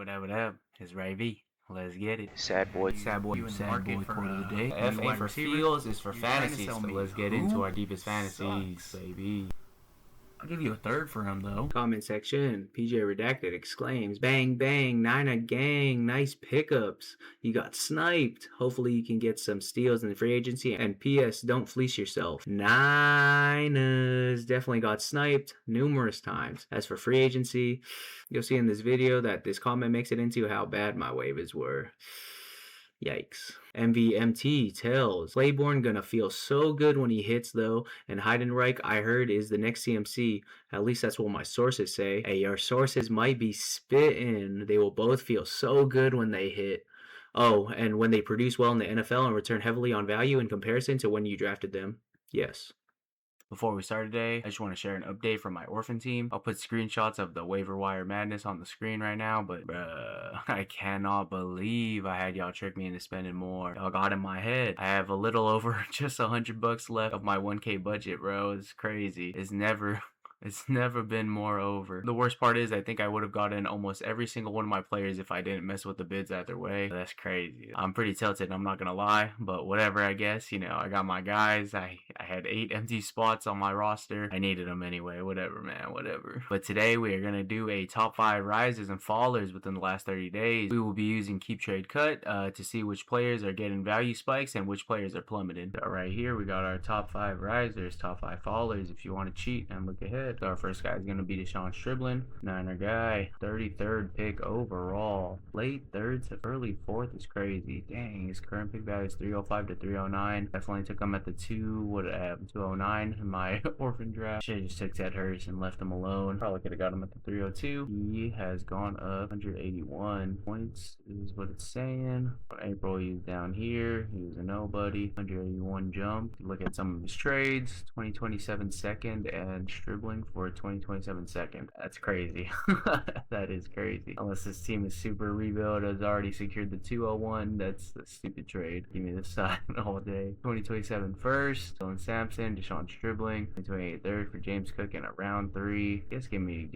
What up? It's Ray V. Let's get it. Sad boy. Sad boy quote of the day. F ain't for feels, it's for fantasy. So let's get into our deepest fantasies, baby. I'll give you a third for him, though. Comment section. PJ Redacted exclaims, "Bang, bang, Nina gang, nice pickups. You got sniped. Hopefully you can get some steals in the free agency. And P.S. Don't fleece yourself." Niners definitely got sniped numerous times. As for free agency, you'll see in this video that this comment makes it into how bad my waivers were. Yikes. MVMT tells, Claiborne gonna feel so good when he hits though, and Heidenreich I heard is the next CMC. At least that's what my sources say. Hey, your sources might be spitting. They will both feel so good when they hit. Oh, and when they produce well in the NFL and return heavily on value in comparison to when you drafted them. Yes. Before we start today, I just want to share an update from my Orphan team. I'll put screenshots of the waiver wire madness on the screen right now, but bruh, I cannot believe I had y'all trick me into spending more. Y'all got in my head. I have a little over just $100 left of my 1K budget, bro. It's crazy. It's never been more over. The worst part is I think I would have gotten almost every single one of my players if I didn't mess with the bids either way. That's crazy. I'm pretty tilted, I'm not gonna lie, but whatever, I guess. You know, I got my guys. I had 8 empty spots on my roster. I needed them anyway. Whatever, man, whatever. But today we are gonna do a top 5 rises and fallers within the last 30 days. We will be using keeptradecut to see which players are getting value spikes and which players are plummeting. So right here we got our top 5 risers, top 5 fallers if you want to cheat and look ahead. So our first guy is going to be Stribling, Niner guy, 33rd pick overall. Late 3rd to early 4th is crazy. Dang, his current pick value is 305 to 309. Definitely took him at the 209 in my Orphan draft. Should have just took Ted Hurst and left him alone. Probably could have got him at the 302. He has gone up 181 points is what it's saying. In April, he was down here. He was a nobody. 181 jump. Look at some of his trades. 2027 second and Stribling for 2027 second. That's crazy. That is crazy. Unless this team is super rebuild, has already secured the 201. That's a stupid trade. Give me this side all day. 2027 first, Dylan Sampson, Stribling. 2028 third for James Cook in a round 3. I guess give me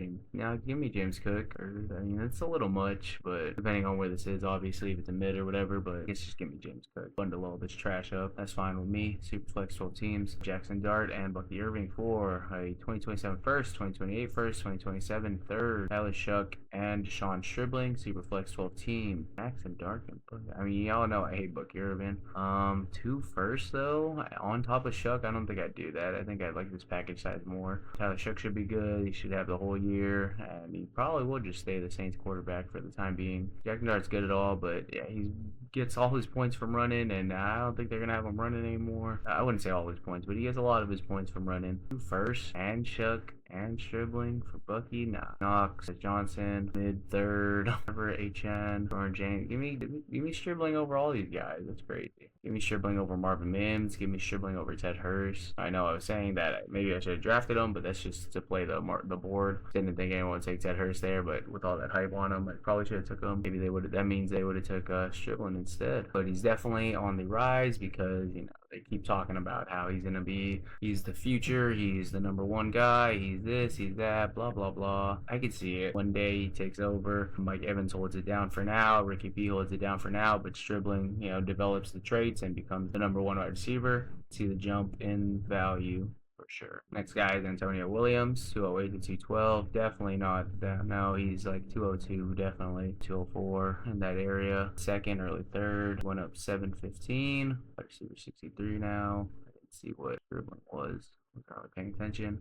James Cook. Or I mean, it's a little much, but depending on where this is, obviously if it's a mid or whatever. But I guess just give me James Cook. Bundle all this trash up. That's fine with me. Super flex 12 teams. Jackson Dart and Bucky Irving for a 2027 first, 2028 first, 2027 third. Tyler Shuck and Stribling, super flex 12 team. Max and Dark and I mean, y'all know I hate Bucky Irving. 2 first though, on top of Shuck. I don't think I'd do that. I think I'd like this package size more. Tyler Shuck should be good. He should have the whole year, and he probably will just stay the Saints quarterback for the time being. Jackson Dart's good at all, but yeah, he gets all his points from running, and I don't think they're gonna have him running anymore. I wouldn't say all his points, but he gets a lot of his points from running. 2 first and Shuck and Stribling for Bucky. Nah. Knox, Johnson, mid 3rd, Trevor, HN, Orange James. Give me Stribling over all these guys. That's crazy. Give me Stribling over Marvin Mims. Give me Stribling over Ted Hurst. I know I was saying that maybe I should have drafted him, but that's just to play the board. Didn't think anyone would take Ted Hurst there, but with all that hype on him, I probably should have took him. Maybe they would. That means they would have took Stribling instead. But he's definitely on the rise because they keep talking about how he's the future, he's the #1 guy, he's this, he's that, blah blah blah. I could see it. One day he takes over. Mike Evans holds it down for now. Ricky B holds it down for now, but Stribling, develops the traits and becomes the #1 wide receiver. See the jump in value. For sure. Next guy is Antonio Williams, 208 to 212. Definitely not that. No, he's like 202, definitely 204 in that area. Second, early 3rd, went up 715. Receiver 63 now. I didn't see what dribbling was. I was not paying attention.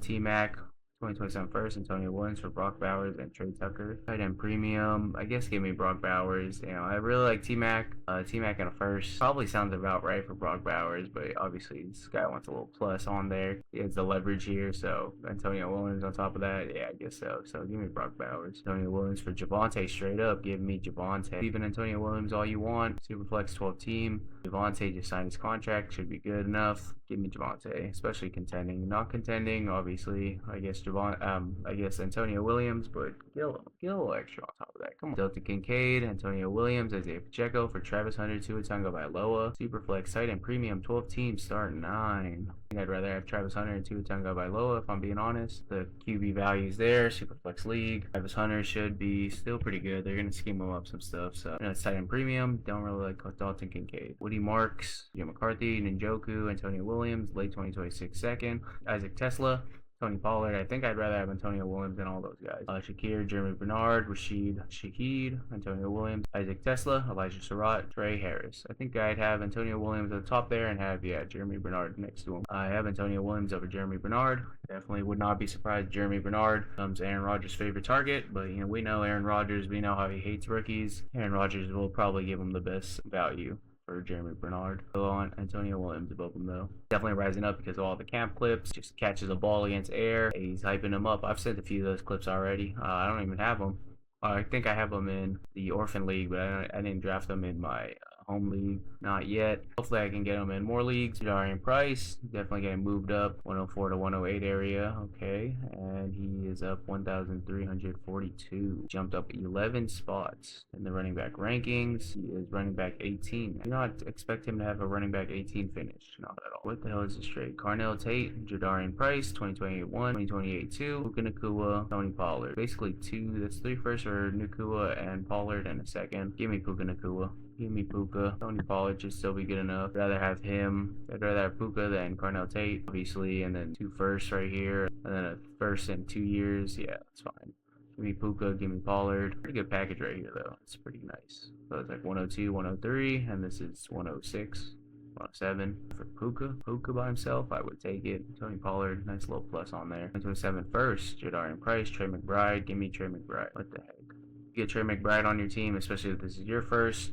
T-Mac. 2027 first, Antonio Williams for Brock Bowers and Trey Tucker. Tight end premium. I guess give me Brock Bowers. I really like T-Mac. T-Mac in a first. Probably sounds about right for Brock Bowers, but obviously this guy wants a little plus on there. He has the leverage here, so Antonio Williams on top of that. Yeah, I guess so. So give me Brock Bowers. Antonio Williams for Javonte straight up. Give me Javonte. Even Antonio Williams all you want. Superflex 12 team. Javonte just signed his contract. Should be good enough. Give me Javonte, especially contending. Not contending, obviously. I guess I guess Antonio Williams, but get a little extra on top of that. Come on. Delta Kincaid, Antonio Williams, Isaiah Pacheco for Travis Hunter, Tua Tagovailoa. Superflex site and premium 12 teams start 9. I think I'd rather have Travis Hunter and Tua Tagovailoa if I'm being honest. The QB values there, Superflex League. Travis Hunter should be still pretty good. They're gonna scheme him up some stuff. So it's tight end premium. Don't really like Dalton Kincaid. Woody Marks, Jim McCarthy, Njoku, Antonio Williams, late 2026 second. Isaac Tesla, Tony Pollard. I think I'd rather have Antonio Williams than all those guys. Shakir, Jeremy Bernard, Rashid Shaheed, Antonio Williams, Isaac Tesla, Elijah Surratt, Trey Harris. I think I'd have Antonio Williams at the top there and have, Jeremy Bernard next to him. I have Antonio Williams over Jeremy Bernard. Definitely would not be surprised Jeremy Bernard becomes Aaron Rodgers' favorite target, but we know Aaron Rodgers, we know how he hates rookies. Aaron Rodgers will probably give him the best value for Jeremy Bernard. Go on Antonio Williams above him though. Definitely rising up because of all the camp clips. Just catches a ball against air. He's hyping him up. I've sent a few of those clips already. I don't even have them. I think I have them in the Orphan League, but I didn't draft them in my home league. Not yet. Hopefully I can get them in more leagues. Jadarian Price, definitely getting moved up 104 to 108 area. Okay. And he is up 1,342. Jumped up 11 spots in the running back rankings. He is running back 18. I do not expect him to have a running back 18 finish. Not at all. What the hell is this trade? Carnell Tate, Jadarian Price, 2028 1, 2028 2, Puka Nacua, Tony Pollard. Basically that's 3 firsts for Nacua and Pollard and a second. Give me Puka Nacua. Give me Puka. Tony Pollard should still be good enough. I'd rather have him. I'd rather have Puka than Carnell Tate, obviously, and then 2 firsts right here, and then a first in 2 years. Yeah, that's fine. Give me Puka, give me Pollard. Pretty good package right here, though. It's pretty nice. So it's like 102, 103, and this is 106, 107 for Puka. Puka by himself, I would take it. Tony Pollard, nice little plus on there. 127 first, Jadarian Price, Trey McBride. Give me Trey McBride. What the heck? Get Trey McBride on your team, especially if this is your first,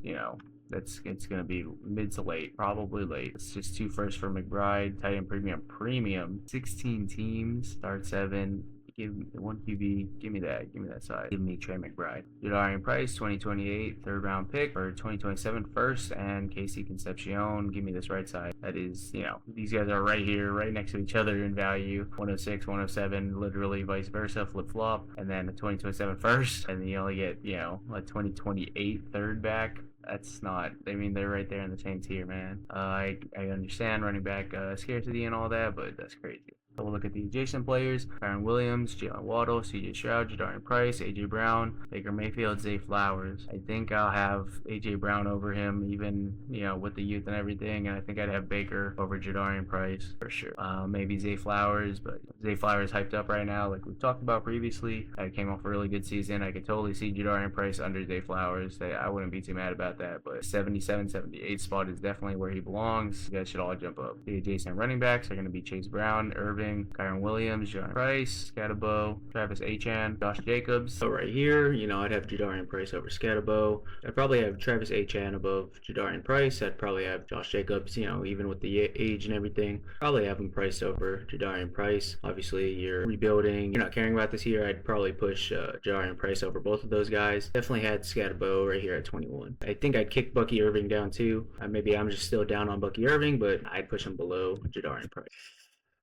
it's going to be mid to late, probably late. It's just 2 firsts for McBride, tight end premium, 16 teams, start 7. Give me 1 QB, give me that side. Give me Trey McBride. Jadarian Price, 2028 third round pick for 2027 first, and Casey Concepcion. Give me this right side. That is, these guys are right here, right next to each other in value. 106, 107, literally vice versa, flip flop, and then a 2027 first, and then you only get, a 2028 third back. That's not, they're right there in the same tier, man. I understand running back scarcity and all that, but that's crazy. So we'll look at the adjacent players. Kyron Williams, Jalen Waddle, CJ Stroud, Jadarian Price, AJ Brown, Baker Mayfield, Zay Flowers. I think I'll have AJ Brown over him, even, with the youth and everything. And I think I'd have Baker over Jadarian Price for sure. Maybe Zay Flowers, but Zay Flowers hyped up right now, like we've talked about previously. I came off a really good season. I could totally see Jadarian Price under Zay Flowers. I wouldn't be too mad about that, but 77, 78 spot is definitely where he belongs. You guys should all jump up. The adjacent running backs are going to be Chase Brown, Irving, Kyron Williams, Jadarian Price, Scatterbo, Travis Achan, Josh Jacobs. So right here, I'd have Jadarian Price over Scatterbo. I'd probably have Travis Achan above Jadarian Price. I'd probably have Josh Jacobs, even with the age and everything. Probably have him priced over Jadarian Price. Obviously, you're rebuilding. You're not caring about this year. I'd probably push Jadarian Price over both of those guys. Definitely had Scatterbo right here at 21. I think I'd kick Bucky Irving down too. Maybe I'm just still down on Bucky Irving, but I'd push him below Jadarian Price.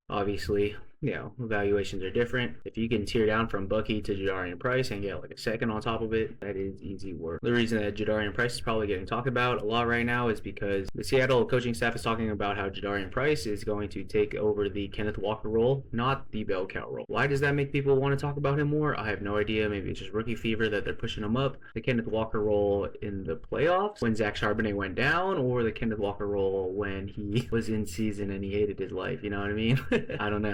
Obviously, evaluations are different. If you can tear down from Bucky to Jadarian Price and get like a second on top of it, that is easy work. The reason that Jadarian Price is probably getting talked about a lot right now is because the Seattle coaching staff is talking about how Jadarian Price is going to take over the Kenneth Walker role, not the bell cow role. Why does that make people want to talk about him more? I have no idea. Maybe it's just rookie fever that they're pushing him up. The Kenneth Walker role in the playoffs when Zach Charbonnet went down, or the Kenneth Walker role when he was in season and he hated his life. You know what I mean? I don't know.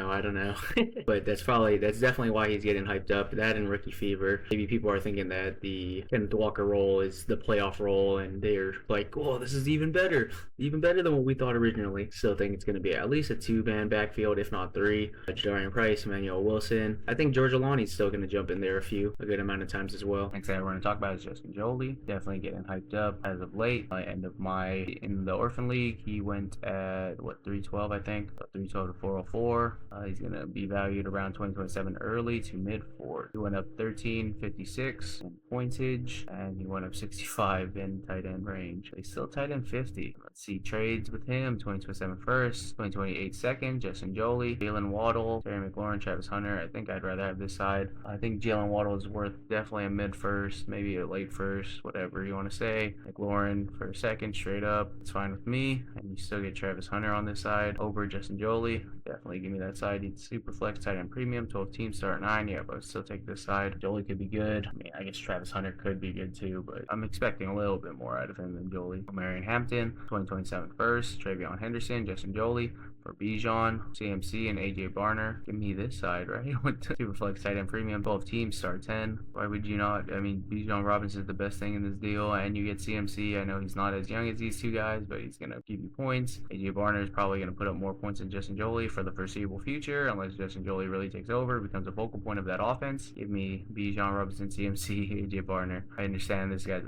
But that's definitely why he's getting hyped up. That and rookie fever. Maybe people are thinking that the Kenneth Walker role is the playoff role, and they're like, oh, this is even better than what we thought originally. Still think it's going to be at least a 2-man backfield, if not 3. Jadarian Price, Emmanuel Wilson. I think George Alani's still going to jump in there a good amount of times as well. Next thing we're going to talk about is Justin Joly. Definitely getting hyped up as of late. In the Orphan League, he went at 312, I think, 312 to 404. He's going gonna be valued around 2027 early to mid fourth. He went up 1356 in pointage, and he went up 65 in tight end range. He's still tight end 50. Let's see trades with him: 2027 first, 2028 second, Justin Joly, Jalen Waddle, Terry McLaurin, Travis Hunter. I think I'd rather have this side. I think Jalen Waddle is worth definitely a mid first, maybe a late first, whatever you want to say. McLaurin for a second, straight up. It's fine with me. And you still get Travis Hunter on this side over Justin Joly. Definitely give me that side. He's super flex, tight end premium, 12 teams, start 9. Yeah, but I'd still take this side. Joly could be good. I mean, I guess Travis Hunter could be good too, but I'm expecting a little bit more out of him than Joly. Marion Hampton, 2027 first, Travion Henderson, Justin Joly for Bijan, CMC, and AJ Barner. Give me this side, right? With Superflex tight end premium, 12 teams, start 10. Why would you not? I mean, Bijan Robinson is the best thing in this deal, and you get CMC. I know he's not as young as these two guys, but he's going to give you points. AJ Barner is probably going to put up more points than Justin Joly for the foreseeable future, unless Justin Joly really takes over, becomes a focal point of that offense. Give me Bijan Robinson, CMC, AJ Barner. I understand this guy's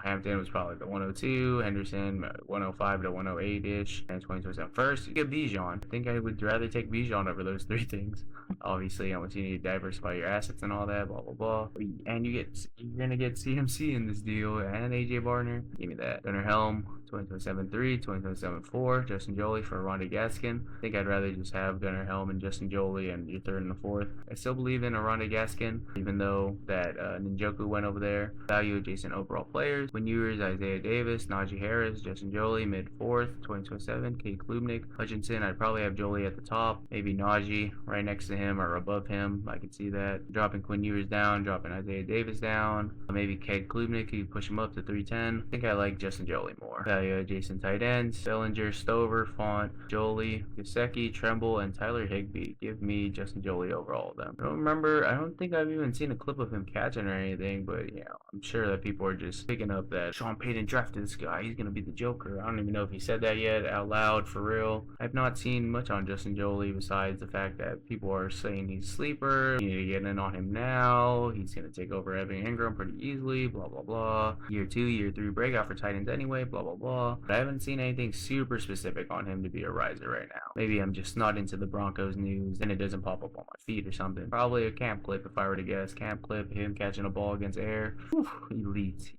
Hampton was probably the 102, Henderson 105 to 108-ish, and 2027 first. You get Bijan. I think I would rather take Bijan over those three things. Obviously, unless you need to diversify your assets and all that, blah blah blah. And you're gonna get CMC in this deal and AJ Barner. Give me that. Gunnar Helm, 2027 3, 2027 4. Justin Joly for Rondé Gaskin. I think I'd rather just have Gunnar Helm and Justin Joly and your third and the fourth. I still believe in a Rondé Gaskin, even though that Njoku went over there. Value adjacent overall players: Quinn Ewers, Isaiah Davis, Najee Harris, Justin Joly mid fourth, 2027. Kate Klubnik, Hutchinson. I'd probably have Joly at the top, maybe Najee right next to him or above him. I could see that. Dropping Quinn Ewers down, dropping Isaiah Davis down. Maybe Kate Klubnik, you push him up to 310. I think I like Justin Joly more. Value adjacent tight ends: Bellinger, Stover, Font, Joly, Gesicki, Tremble, and Tyler Higbee. Give me Justin Joly over all of them. I don't think I've even seen a clip of him catching or anything, but yeah, I'm sure that people are just picking up that Sean Payton drafted this guy, he's gonna be the Joker. I don't even know if he said that yet out loud for real. I've not seen much on Justin Joly besides the fact that people are saying he's a sleeper, you need to get in on him now, he's gonna take over Evan Ingram pretty easily, blah blah blah. Year 2, year 3 breakout for Titans anyway, blah blah blah. But I haven't seen anything super specific on him to be a riser right now. Maybe I'm just not into the Broncos news and it doesn't pop up on my feed or something. Probably a camp clip if I were to guess. Camp clip, him catching a ball against air. Whew, elite.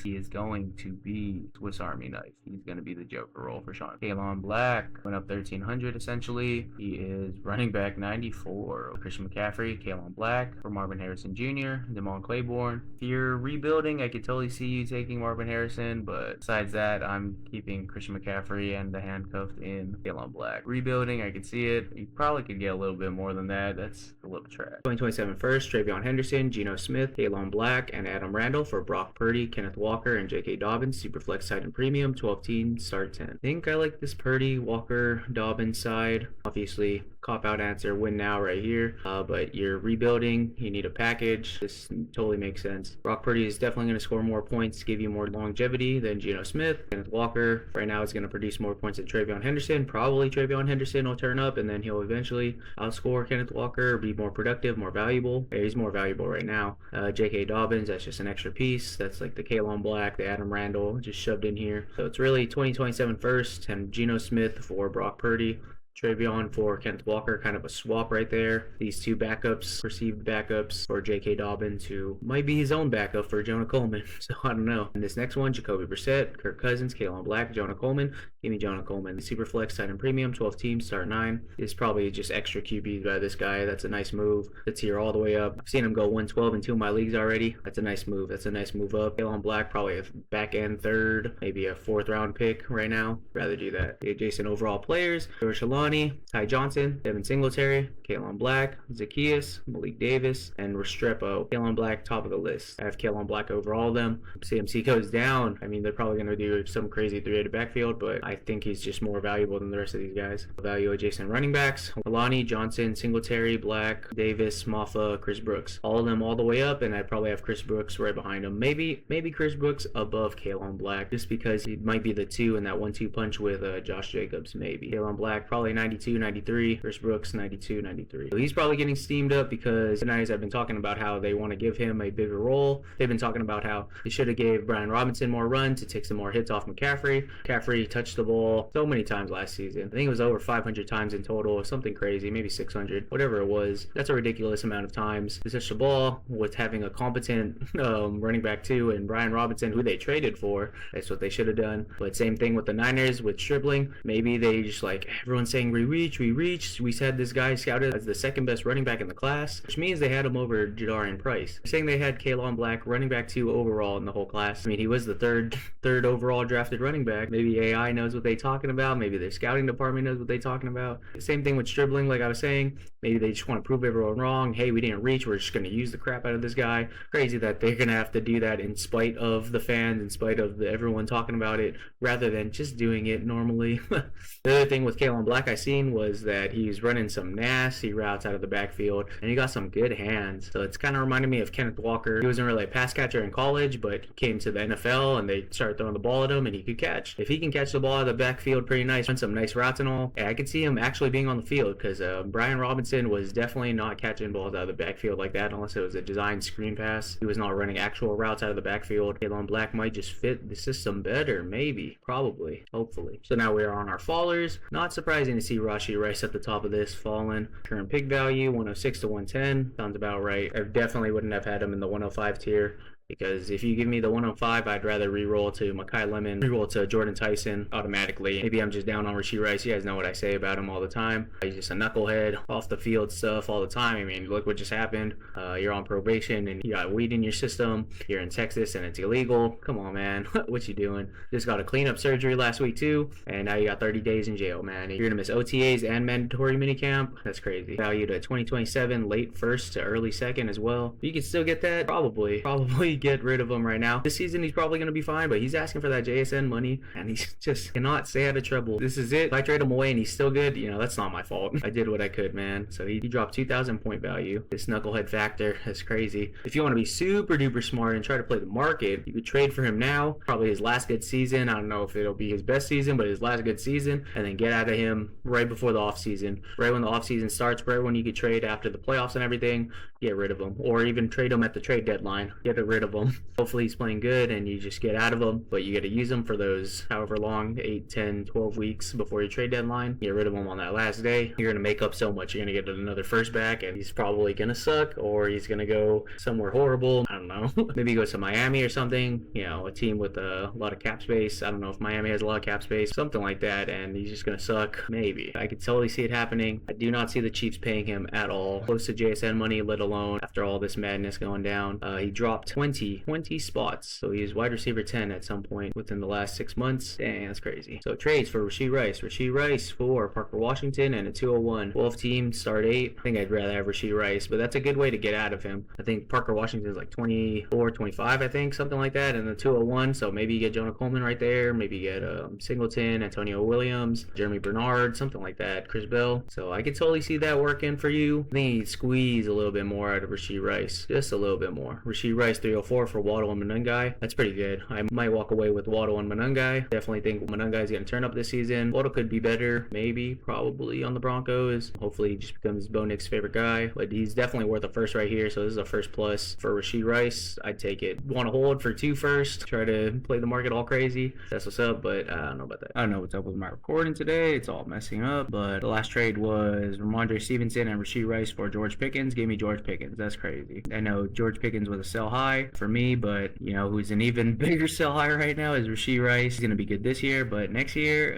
He is going to be Swiss Army knife. He's going to be the Joker role for Sean. Kaelon Black went up 1,300 essentially. He is running back 94. Christian McCaffrey, Kaelon Black for Marvin Harrison Jr., Damon Claiborne. If you're rebuilding, I could totally see you taking Marvin Harrison, but besides that, I'm keeping Christian McCaffrey and the handcuffed in Kaelon Black. Rebuilding, I could see it. You probably could get a little bit more than that. That's a little trash. 2027 first, Travion Henderson, Geno Smith, Kaelon Black, and Adam Randall for Brock Purdy, Kenneth Walker, and J.K. Dobbins. Superflex side and premium, 12 teams, start 10. I think I like this Purdy, Walker, Dobbins side. Obviously, cop-out answer, win now right here. But you're rebuilding, you need a package. This totally makes sense. Brock Purdy is definitely going to score more points, give you more longevity than Geno Smith. Kenneth Walker right now is going to produce more points than Travion Henderson. Probably Travion Henderson will turn up and then he'll eventually outscore Kenneth Walker, be more productive, more valuable. Yeah, he's more valuable right now. J.K. Dobbins, that's just an extra piece. That's like the Kaelon Black, the Adam Randall, just shoved in here. So it's really 2027 first and Geno Smith for Brock Purdy. Travion for Kenneth Walker, kind of a swap right there. These two backups, perceived backups for J.K. Dobbins, who might be his own backup for Jonah Coleman. So I don't know. And this next one, Jacoby Brissett, Kirk Cousins, Kaelon Black, Jonah Coleman. Give me Jonah Coleman. Superflex, tight end premium, 12 teams, start 9. It's probably just extra QBs by this guy. That's a nice move. It's here all the way up. I've seen him go 112 in 2 of my leagues already. That's a nice move. That's a nice move up. Kaelon Black, probably a back end third, maybe a 4th round pick right now. Rather do that. The adjacent overall players: George Shalani, Ty Johnson, Devin Singletary, Kaelon Black, Zacchaeus, Malik Davis, and Restrepo. Kaelon Black, top of the list. I have Kaelon Black over all of them. CMC goes down. I mean, they're probably going to do some crazy 3-headed backfield, but I think he's just more valuable than the rest of these guys. Value adjacent running backs: Alani, Johnson, Singletary, Black, Davis, Maffa, Chris Brooks. All of them all the way up, and I probably have Chris Brooks right behind him. Maybe Chris Brooks above Kaelon Black, just because he might be the 2 in that 1-2 punch with Josh Jacobs. Maybe Kaelon Black probably probably 92, 93. Chris Brooks, 92, 93. So he's probably getting steamed up because the Niners have been talking about how they want to give him a bigger role. They've been talking about how they should have gave Brian Robinson more run to take some more hits off McCaffrey. McCaffrey touched the ball so many times last season. I think it was over 500 times in total, something crazy, maybe 600, whatever it was. That's a ridiculous amount of times to touch the ball with having a competent running back too, and Brian Robinson, who they traded for. That's what they should have done. But same thing with the Niners with Stribling. Maybe they just like everyone's saying we reached. We had this guy scouted as the second best running back in the class, which means they had him over Jadarian Price. They're saying they had Kaelon Black running back 2 overall in the whole class. I mean, he was the third overall drafted running back. Maybe AI knows what they're talking about. Maybe their scouting department knows what they're talking about. Same thing with Stribling, like I was saying. Maybe they just want to prove everyone wrong. Hey, we didn't reach. We're just going to use the crap out of this guy. Crazy that they're going to have to do that in spite of the fans, in spite of everyone talking about it, rather than just doing it normally. The other thing with Kaelon Black I seen was that he's running some nasty routes out of the backfield, and he got some good hands. So it's kind of reminded me of Kenneth Walker. He wasn't really a pass catcher in college, but he came to the NFL, and they started throwing the ball at him, and he could catch. If he can catch the ball out of the backfield pretty nice, run some nice routes and all, I could see him actually being on the field, because Brian Robinson was definitely not catching balls out of the backfield like that unless it was a designed screen pass. He was not running actual routes out of the backfield. Kaelon Black might just fit the system better, maybe, probably, hopefully. So now we are on our fallers. Not surprising to see Rashee Rice at the top of this, fallen. Current pick value 106 to 110, sounds about right. I definitely wouldn't have had him in the 105 tier, because if you give me the 105, I'd rather re-roll to Mekhi Lemon, re-roll to Jordan Tyson automatically. Maybe I'm just down on Rashee Rice. You guys know what I say about him all the time. He's just a knucklehead, off the field stuff all the time. I mean, look what just happened. You're on probation and you got weed in your system. You're in Texas and it's illegal. Come on, man. What you doing? Just got a cleanup surgery last week too, and now you got 30 days in jail, man. You're gonna miss OTAs and mandatory minicamp. That's crazy. Valued at 2027, late first to early second as well. You can still get that? Probably get rid of him right now. This season he's probably going to be fine, but he's asking for that JSN money and he just cannot stay out of trouble. This is it. If I trade him away and he's still good, you know, that's not my fault. I did what I could, man. So he dropped 2,000 point value. This knucklehead factor is crazy. If you want to be super duper smart and try to play the market, you could trade for him now. Probably his last good season. I don't know if it'll be his best season, but his last good season, and then get out of him right before the offseason. Right when the offseason starts, right when you could trade after the playoffs and everything, get rid of him. Or even trade him at the trade deadline. Get rid of him. Hopefully he's playing good and you just get out of him, but you got to use him for those however long, 8, 10, 12 weeks before your trade deadline. Get rid of him on that last day. You're going to make up so much. You're going to get another first back and he's probably going to suck, or he's going to go somewhere horrible. I don't know. Maybe go to Miami or something, you know, a team with a lot of cap space. I don't know if Miami has a lot of cap space, something like that, and he's just going to suck. Maybe. I could totally see it happening. I do not see the Chiefs paying him at all close to JSN money, let alone after all this madness going down. He dropped 20 spots, so he's wide receiver 10 at some point within the last 6 months. Dang, that's crazy. So trades for Rashee Rice for Parker Washington and a 201. 12 team, start 8. I think I'd rather have Rashee Rice, but that's a good way to get out of him. I think Parker Washington is like 24, 25, I think, something like that, and the 201. So maybe you get Jonah Coleman right there. Maybe you get Singleton, Antonio Williams, Jeremy Bernard, something like that, Chris Bell. So I could totally see that working for you. I think you'd squeeze a little bit more out of Rashee Rice, just a little bit more. Rashee Rice 304 for Waddle and Manungai. That's pretty good. I might walk away with Waddle and Manungai. Definitely think Manungai is going to turn up this season. Waddle could be better, maybe, probably on the Broncos. Hopefully he just becomes Bo Nick's favorite guy, but he's definitely worth a first right here, so this is a first plus for Rashee Rice. I'd take it. Want to hold for 2 first, try to play the market all crazy. That's what's up, but I don't know about that. I don't know what's up with my recording today. It's all messing up, but the last trade was Ramondre Stevenson and Rashee Rice for George Pickens. Give me George Pickens. That's crazy. I know George Pickens was a sell high for me, but you know who's an even bigger sell high right now is Rashee Rice. He's going to be good this year, but next year,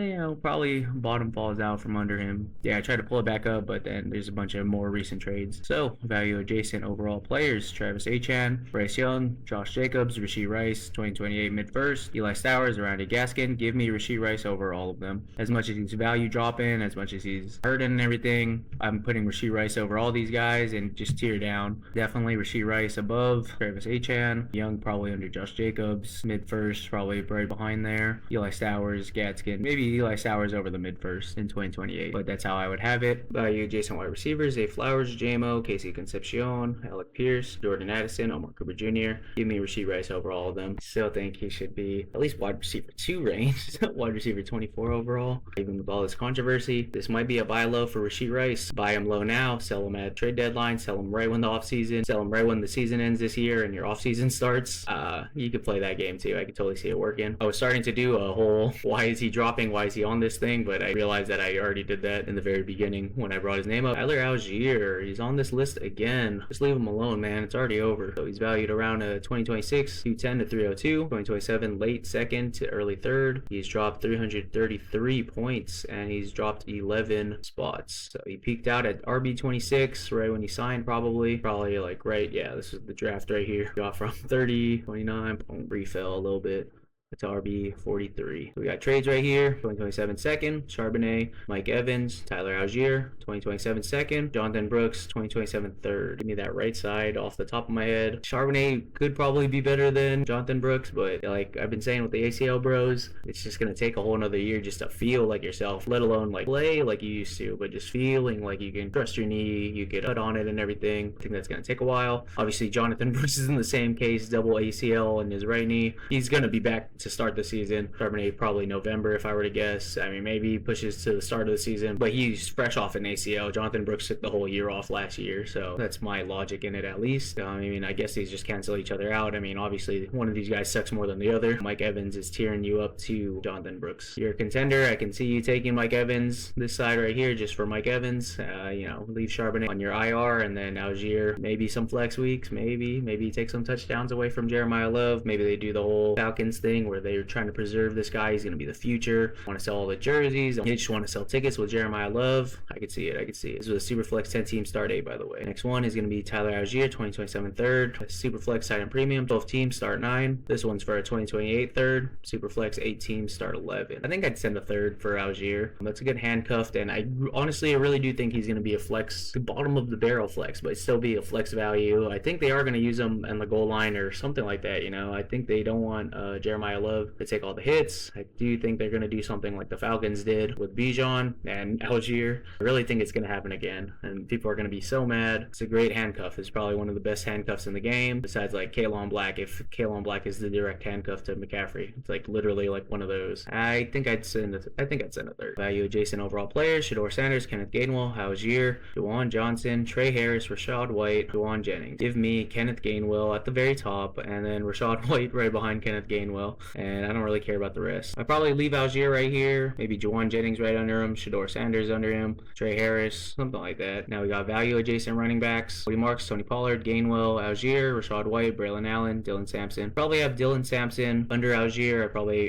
you know, probably bottom falls out from under him. Yeah, I tried to pull it back up, but then there's a bunch of more recent trades. So, value adjacent overall players: Travis Achan, Bryce Young, Josh Jacobs, Rashee Rice, 2028 mid-first, Eli Stowers, Randy Gaskin. Give me Rashee Rice over all of them. As much as he's value dropping, as much as he's hurting and everything, I'm putting Rashee Rice over all these guys and just tier down. Definitely Rashee Rice above Travis Travis Achan. Young probably under Josh Jacobs. Mid-first, probably right behind there. Eli Stowers, Gadskin. Maybe Eli Stowers over the mid-first in 2028. But that's how I would have it. You Jason wide receivers, Zay Flowers, JMO, Casey Concepcion, Alec Pierce, Jordan Addison, Omar Cooper Jr. Give me Rashee Rice over all of them. Still think he should be at least wide receiver 2 range. Wide receiver 24 overall. Even with all this controversy, this might be a buy low for Rashee Rice. Buy him low now, sell him at trade deadline, sell him right when the offseason, sell him right when the season ends this year and your offseason starts. You could play that game too. I could totally see it working. I was starting to do a whole why is he dropping, why is he on this thing, but I realized that I already did that in the very beginning when I brought his name up. Tyler Allgeier, he's on this list again. Just leave him alone, man. It's already over. So he's valued around 2026, 210 to 302. 2027, late second to early third. He's dropped 333 points and he's dropped 11 spots. So he peaked out at RB26 right when he signed, probably like right. Yeah, this is the draft right here. Got from 30, 29, refell a little bit. It's RB 43. So we got trades right here. 2027 second, Charbonnet, Mike Evans, Tyler Allgeier. 2027 second, Jonathan Brooks. 2027 third. Give me that right side off the top of my head. Charbonnet could probably be better than Jonathan Brooks, but like I've been saying with the ACL bros, it's just gonna take a whole nother year just to feel like yourself, let alone like play like you used to, but just feeling like you can trust your knee, you get cut on it and everything. I think that's gonna take a while. Obviously, Jonathan Brooks is in the same case, double ACL in his right knee. He's gonna be back to start the season. Charbonnet probably November if I were to guess. I mean, maybe he pushes to the start of the season, but he's fresh off an ACL. Jonathan Brooks took the whole year off last year, so that's my logic in it at least. I mean, I guess these just cancel each other out. I mean, obviously one of these guys sucks more than the other. Mike Evans is tearing you up to Jonathan Brooks. You're a contender. I can see you taking Mike Evans this side right here just for Mike Evans. Leave Charbonnet on your IR and then Allgeier, maybe some flex weeks, maybe take some touchdowns away from Jeremiah Love. Maybe they do the whole Falcons thing where they're trying to preserve this guy. He's going to be the future. Want to sell all the jerseys. They just want to sell tickets with Jeremiah Love. I could see it. This was a Superflex 10-team start 8, by the way. Next one is going to be Tyler Allgeier, 2027 third. Superflex side and premium, 12 teams start 9. This one's for a 2028 third. Superflex 8 teams start 11. I think I'd send a third for Allgeier. That's a good handcuffed, and I really do think he's going to be a flex, the bottom of the barrel flex, but still be a flex value. I think they are going to use him on the goal line or something like that. I think they don't want Jeremiah Love to take all the hits. I do think they're going to do something like the Falcons did with Bijan and Allgeier. I really think it's going to happen again, and people are going to be so mad. It's a great handcuff. It's probably one of the best handcuffs in the game, besides like Kaelon Black. If Kaelon Black is the direct handcuff to McCaffrey, it's like literally like one of those. I think I'd send a third. Value adjacent overall players: Shador Sanders, Kenneth Gainwell, Allgeier, Juwan Johnson, Trey Harris, Rashad White, Juwan Jennings. Give me Kenneth Gainwell at the very top, and then Rashad White right behind Kenneth Gainwell, and I don't really care about the rest. I'd probably leave Allgeier right here, maybe Juwan Jennings right under him, Shador Sanders under him, Trey Harris, something like that. Now we got value adjacent running backs: Cody Marks, Tony Pollard, Gainwell, Allgeier, Rashad White, Braylon Allen, Dylan Sampson. Probably have Dylan Sampson under Allgeier.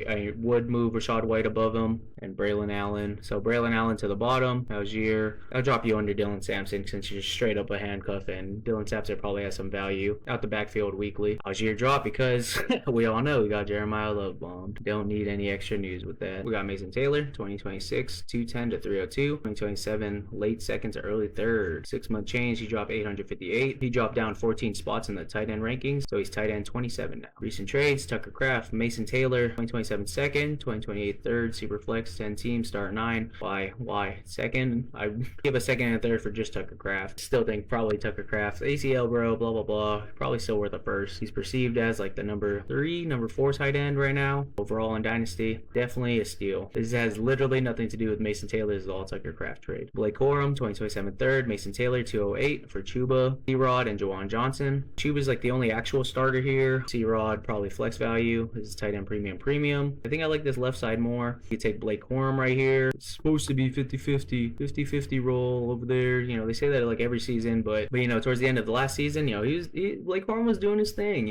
I would move Rashad White above him and Braylon Allen. So Braylon Allen to the bottom, Allgeier. I'll drop you under Dylan Sampson since you're straight up a handcuff, and Dylan Sampson probably has some value out the backfield weekly. Allgeier drop because we all know we got Jeremiah Love bombed. Don't need any extra news with that. We got Mason Taylor, 2026, 210 to 302. 2027, late second to early third. 6-month change, he dropped 858. He dropped down 14 spots in the tight end rankings, so he's tight end 27 now. Recent trades: Tucker Kraft, Mason Taylor, 2027 second, 2028 third, Superflex 10 teams, start 9. Why second? I give a second and a third for just Tucker Kraft. Still think probably Tucker Kraft, ACL bro, blah blah blah, probably still worth a first. He's perceived as like the number 4 tight end right now overall in Dynasty. Definitely a steal. This has literally nothing to do with Mason Taylor's all Tucker Kraft trade. Blake Corum, 2027 third, Mason Taylor 208 for Chuba, C-Rod, and Juwan Johnson. Chuba's like the only actual starter here. C-Rod probably flex value. This is tight end premium. I think I like this left side more. You take Blake Corum right here. It's supposed to be 50-50 roll over there. They say that like every season, but towards the end of the last season, Blake Corum was doing his thing,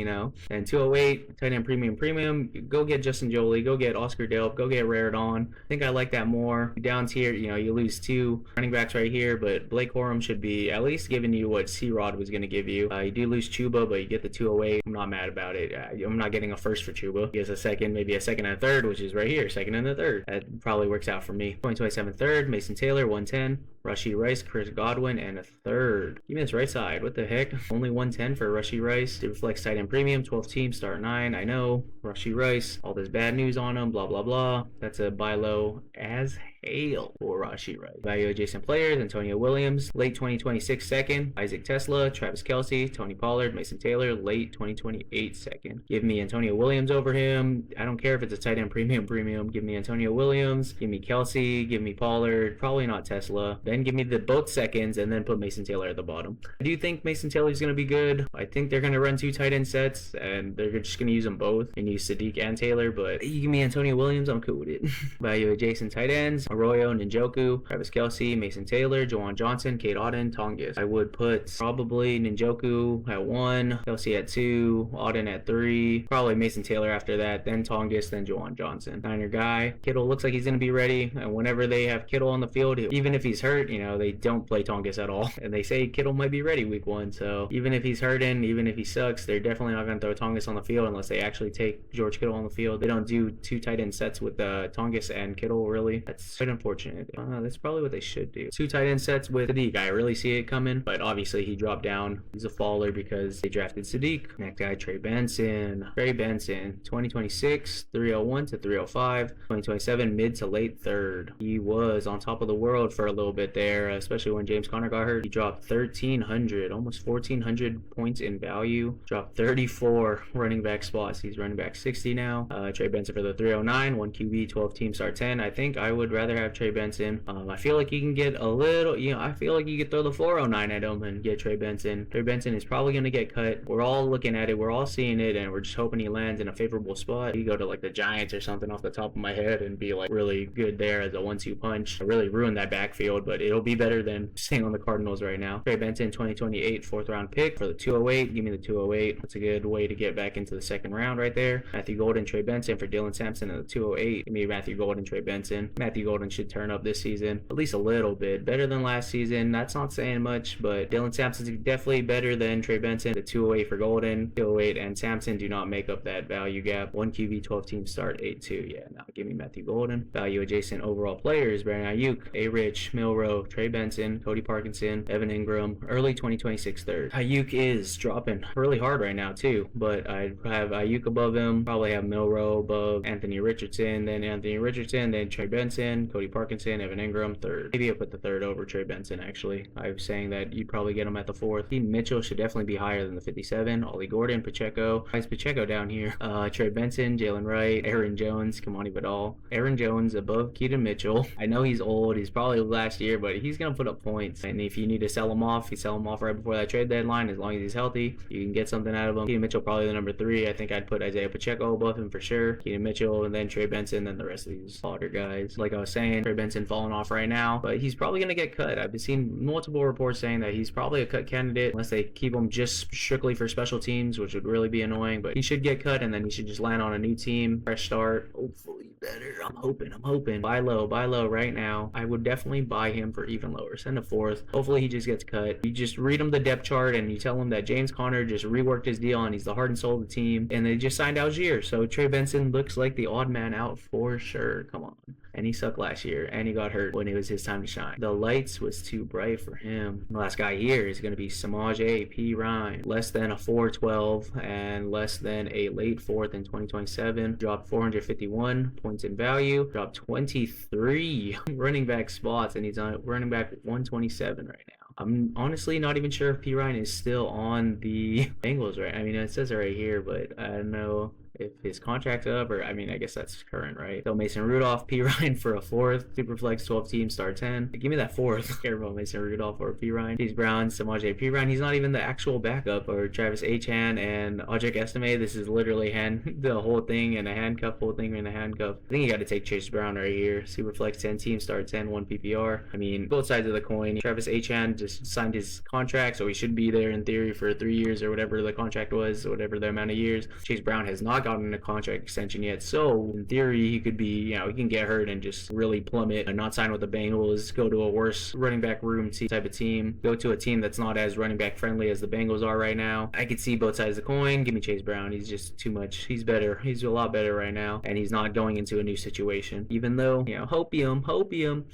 And 208 tight end premium. Go get Justin Joly, go get Oscar Delp, go get Raridon. I think I like that more. Down tier, you lose 2 running backs right here, but Blake Corum should be at least giving you what C-Rod was going to give you. You do lose Chuba, but you get the 208. I'm not mad about it. I'm not getting a first for Chuba. He has a second, maybe a second and a third, which is right here, second and a third. That probably works out for me. 2027 third, Mason Taylor, 110. Rashee Rice, Chris Godwin, and a third. Give me this right side. What the heck? Only 110 for Rashee Rice. Superflex tight end premium, 12 teams, start 9. I know. Rashee Rice, all this bad news on him, blah, blah, blah. That's a buy low as hail for Rashee Rice. Value adjacent players, Antonio Williams, late 2026 second. Isaac Tesla, Travis Kelce, Tony Pollard, Mason Taylor, late 2028 second. Give me Antonio Williams over him. I don't care if it's a tight end premium. Give me Antonio Williams, give me Kelce, give me Pollard, probably not Tesla. Then give me the both seconds and then put Mason Taylor at the bottom. I do think Mason Taylor is going to be good. I think they're going to run 2 tight end sets and they're just going to use them both and use Sadiq and Taylor, but you give me Antonio Williams, I'm cool with it. Value adjacent tight ends, Arroyo, Njoku, Travis Kelce, Mason Taylor, Juwan Johnson, Cade Otton, Tongas. I would put probably Njoku at 1, Kelce at 2, Otton at 3, probably Mason Taylor after that, then Tongas, then Juwan Johnson. Niner guy. Kittle looks like he's going to be ready, and whenever they have Kittle on the field, even if he's hurt, you know, they don't play Tongas at all, and they say Kittle might be ready week 1, so even if he's hurting, even if he sucks, they're definitely not going to throw Tongas on the field unless they actually take George Kittle on the field. They don't do 2 tight end sets with Tongas and Kittle, really. That's quite unfortunate. That's probably what they should do. 2 tight end sets with Sadiq. I really see it coming, but obviously he dropped down. He's a faller because they drafted Sadiq. Next guy, Trey Benson. 2026, 301 to 305. 2027, mid to late third. He was on top of the world for a little bit there, especially when James Conner got hurt. He dropped 1,300, almost 1,400 points in value. Dropped 34 running back spots. He's running back 60 now. Trey Benson for the 309, 1 QB, 12 team, start 10. I think I would rather have Trey Benson. I feel like you can get a little, I feel like you could throw the 409 at him and get Trey Benson. Trey Benson is probably going to get cut. We're all looking at it. We're all seeing it, and we're just hoping he lands in a favorable spot. You go to like the Giants or something off the top of my head and be like really good there as a 1-2 punch. Really ruin that backfield, but it'll be better than staying on the Cardinals right now. Trey Benson, 2028 4th round pick for the 208. Give me the 208. That's a good way to get back into the 2nd round right there. Matthew Golden, Trey Benson for Dylan Sampson at the 208. Give me Matthew Golden, Trey Benson. Matthew Golden should turn up this season, at least a little bit. Better than last season. That's not saying much, but Dylan Sampson's definitely better than Trey Benson. The 208 for Golden, 208 and Sampson do not make up that value gap. 1 QB, 12 team start, 8-2. Yeah, now give me Matthew Golden. Value adjacent overall players, Brandon Ayuk, A-Rich, Milrow, Trey Benson, Cody Parkinson, Evan Ingram, early 2026 third. Ayuk is dropping really hard right now too, but I'd have Ayuk above him, probably have Milrow above Anthony Richardson, then Trey Benson, Cody Parkinson, Evan Ingram, third. Maybe I'll put the third over Trey Benson, actually. I was saying that you'd probably get him at the 4th. Keaton Mitchell should definitely be higher than the 57. Ollie Gordon, Pacheco. Why is Pacheco down here? Trey Benson, Jalen Wright, Aaron Jones, Kamani Vidal. Aaron Jones above Keaton Mitchell. I know he's old. He's probably last year, but he's going to put up points. And if you need to sell him off, you sell him off right before that trade deadline. As long as he's healthy, you can get something out of him. Keaton Mitchell probably the number 3. I think I'd put Isaiah Pacheco above him for sure. Keaton Mitchell, and then Trey Benson, then the rest of these slaughter guys. Like I was saying, Trey Benson falling off right now, but he's probably going to get cut. I've been seeing multiple reports saying that he's probably a cut candidate unless they keep him just strictly for special teams, which would really be annoying, but he should get cut and then he should just land on a new team, fresh start, hopefully better. I'm hoping. Buy low right now. I would definitely buy him for even lower. Send a 4th. Hopefully he just gets cut. You just read him the depth chart and you tell him that James Conner just reworked his deal and he's the heart and soul of the team, and they just signed Allgeier. So Trey Benson looks like the odd man out for sure. Come on. And he sucked last year, and he got hurt when it was his time to shine. The lights was too bright for him. The last guy here is going to be Samaje Perine. Less than a 412 and less than a late 4th in 2027. Dropped 451 points in value. Dropped 23 running back spots, and he's on running back 127 right now. I'm honestly not even sure if Perine is still on the Bengals, right? I mean, it says it right here, but I don't know if his contract's up, or I mean, I guess that's current, right? So Mason Rudolph, Perine for a 4th, Superflex 12 team, start 10. Give me that 4th. Care about Mason Rudolph or Perine. Chase Brown, Samaje Perine. He's not even the actual backup, or Travis Achan and Audric Estime. This is literally the whole thing and a handcuff, whole thing and a handcuff. I think you got to take Chase Brown right here. Superflex 10 team, start 10, 1 PPR. I mean, both sides of the coin. Travis Achan just signed his contract, so he should be there in theory for 3 years or whatever the contract was, whatever the amount of years. Chase Brown has not gotten a contract extension yet. So in theory, he could be, you know, he can get hurt and just really plummet and not sign with the Bengals, go to a worse running back room type of team, go to a team that's not as running back friendly as the Bengals are right now. I could see both sides of the coin. Give me Chase Brown. He's just too much. He's better. He's a lot better right now, and he's not going into a new situation. Even though, you know, hopium.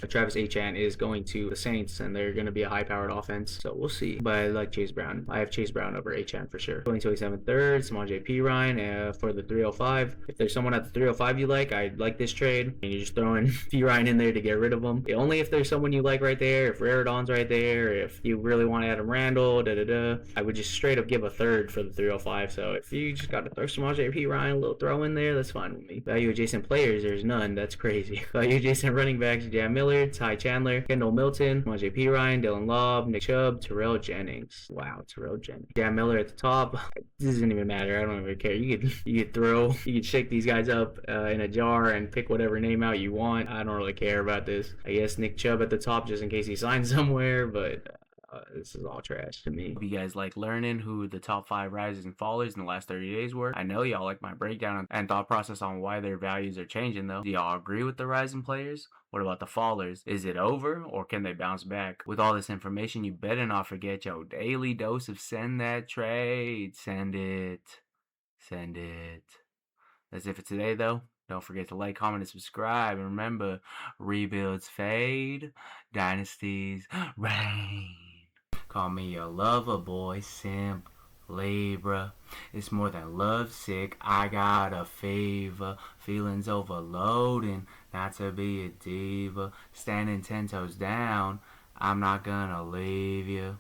Travis Etienne is going to the Saints, and they're going to be a high-powered offense, so we'll see. But I like Chase Brown. I have Chase Brown over Etienne for sure. 2027 third, Samaje Perine for the 305. If there's someone at the 305 you like, I like this trade, and you're just throwing Perine in there to get rid of him. Only if there's someone you like right there, if Raridon's right there, if you really want Adam Randall, I would just straight up give a third for the 305. So if you just got to throw Samaje Perine, a little throw in there, that's fine with me. Value adjacent players, there's none. That's crazy. Value adjacent running backs, Jam Miller, Ty Chandler, Kendall Milton, Samaje Perine, Dylan Lobb, Nick Chubb, Terrell Jennings. Wow, Terrell Jennings. Jam Miller at the top. This doesn't even matter. I don't even care. You could shake these guys up in a jar and pick whatever name out you want. I don't really care about this. I guess Nick Chubb at the top just in case he signs somewhere, but this is all trash to me. If you guys like learning who the top 5 rises and fallers in the last 30 days were, I know y'all like my breakdown and thought process on why their values are changing though. Do y'all agree with the rising players? What about the fallers? Is it over or can they bounce back? With all this information, you better not forget your daily dose of send that trade. Send it. That's it for today though. Don't forget to like, comment, and subscribe. And remember, rebuilds fade, dynasties reign. Call me a lover boy, simp, Libra. It's more than love sick, I got a fever. Feelings overloading, not to be a diva. Standing 10 toes down, I'm not gonna leave you.